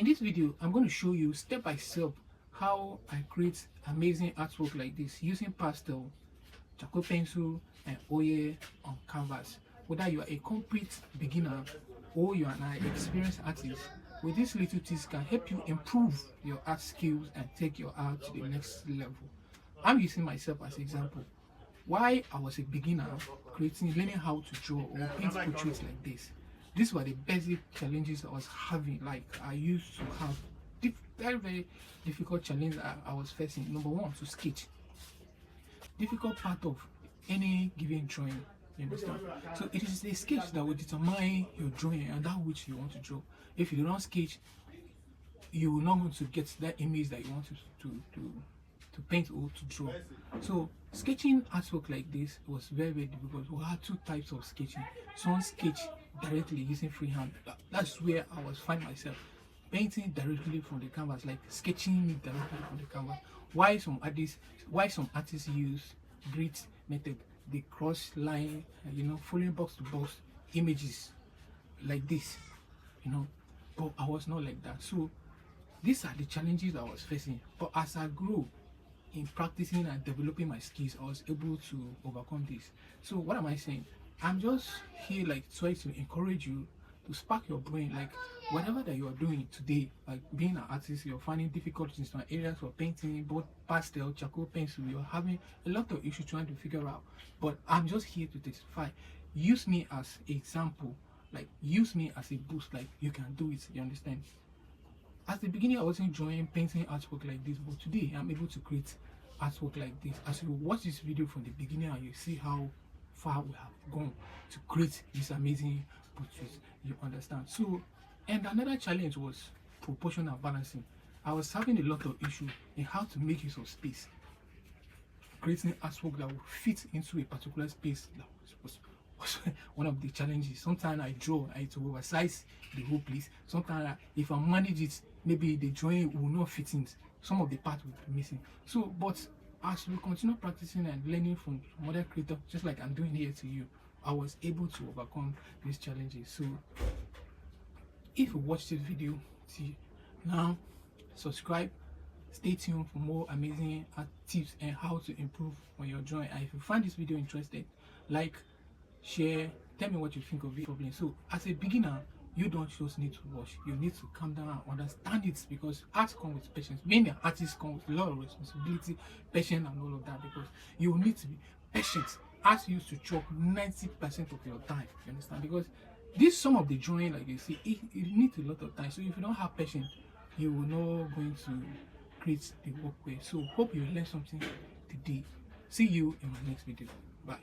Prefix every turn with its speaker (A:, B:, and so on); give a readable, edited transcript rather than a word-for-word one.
A: In this video, I'm going to show you step by step how I create amazing artwork like this using pastel, charcoal pencil, and oil on canvas. Whether you are a complete beginner or you are an experienced artist, with these little tips can help you improve your art skills and take your art to the next level. I'm using myself as an example. Why I was a beginner learning how to draw or paint portraits like this. These were the basic challenges I was having. Like I used to have very difficult challenge I was facing. Number one, to sketch. Difficult part of any given drawing. You understand? So it is the sketch that will determine your drawing and that which you want to draw. If you don't sketch, you will not going to get that image that you want to paint or to draw. So sketching artwork like this was very difficult. We had two types of sketching. Some sketch directly using freehand. That's where I was finding myself painting directly from the canvas, like sketching directly from the canvas. Why some artists use grid method, the cross line, following box to box images like this, but I was not like that. So these are the challenges I was facing. But as I grew in practicing and developing my skills, I was able to overcome this. So what am I saying? I'm just here like trying to encourage you to spark your brain, like whatever that you are doing today, like being an artist, you're finding difficulties in some areas for painting, both pastel, charcoal, pencil, you're having a lot of issues trying to figure out. But I'm just here to testify. Use me as an example, like use me as a boost, like you can do it, you understand? At the beginning, I wasn't drawing, painting artwork like this, but today I'm able to create artwork like this. As you watch this video from the beginning and you see how far we have gone to create this amazing portrait, you understand. So, and another challenge was proportional balancing. I was having a lot of issue in how to make use of space, creating artwork that would fit into a particular space. That was one of the challenges. Sometimes I draw and it will oversize the whole place. Sometimes if I manage it, maybe the drawing will not fit in. Some of the parts will be missing. So, but as we continue practicing and learning from some other creators, just like I'm doing here to you, I was able to overcome these challenges. So, if you watch this video till now, subscribe. Stay tuned for more amazing art tips and how to improve on your drawing. And if you find this video interesting, like, share, tell me what you think of it. So as a beginner, you don't just need to watch, you need to calm down and understand it, because art comes with patience. Being an artist comes with a lot of responsibility, patience, and all of that, because you need to be patient. Art used to chop 90% of your time, you understand? Because this some of the drawing, like you see, it needs a lot of time. So if you don't have patience, you will not going to create the work well. So hope you learned something today. See you in my next video. Bye.